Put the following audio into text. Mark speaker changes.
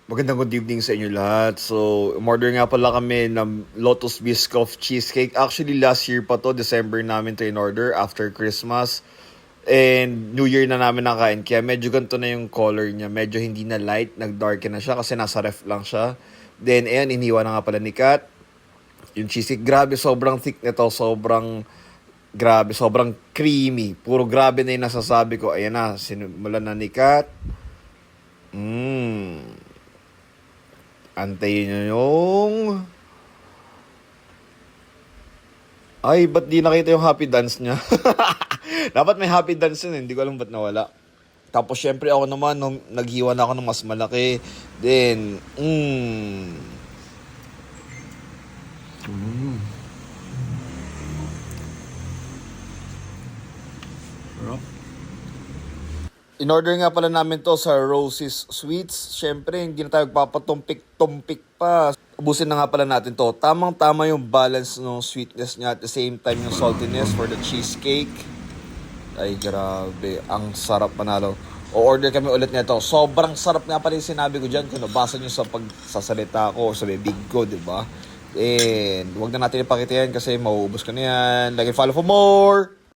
Speaker 1: Magandang good evening sa inyo lahat. So, umorder nga pala kami ng Lotus Biscoff Cheesecake. Actually, last year pa to, December namin to in-order after Christmas. And New Year na namin nakain. Kaya medyo ganito na yung color niya. Medyo hindi na light, nag-darken na siya kasi nasa ref lang siya. Then, ayan, iniwan na nga pala ni Kat. Yung cheesecake, grabe, sobrang thick nito. Sobrang creamy. Puro grabe na yung nasasabi ko. Ayan na, simulan na ni Kat. Antayin nyo yung... Ay, ba't di nakita yung happy dance niya? Dapat may happy dance yun, hindi ko alam ba't nawala. Tapos syempre ako naman, nung naghiwa na ako ng mas malaki. Then, In-order nga pala namin to sa Rosie's Sweets. Syempre, hindi na tayo papatumpik-tumpik pa. Ubusin na nga pala natin to. Tamang-tama yung balance ng sweetness niya at the same time yung saltiness for the cheesecake. Ay, grabe. Ang sarap manalo. O-order kami ulit nito. Sobrang sarap nga pala yung sinabi ko dyan. Kung nabasa nyo sa pagsasalita ko, sa bibig ko, diba? And, huwag na natin ipakita yan kasi mauubos ko na yan. Like and follow for more!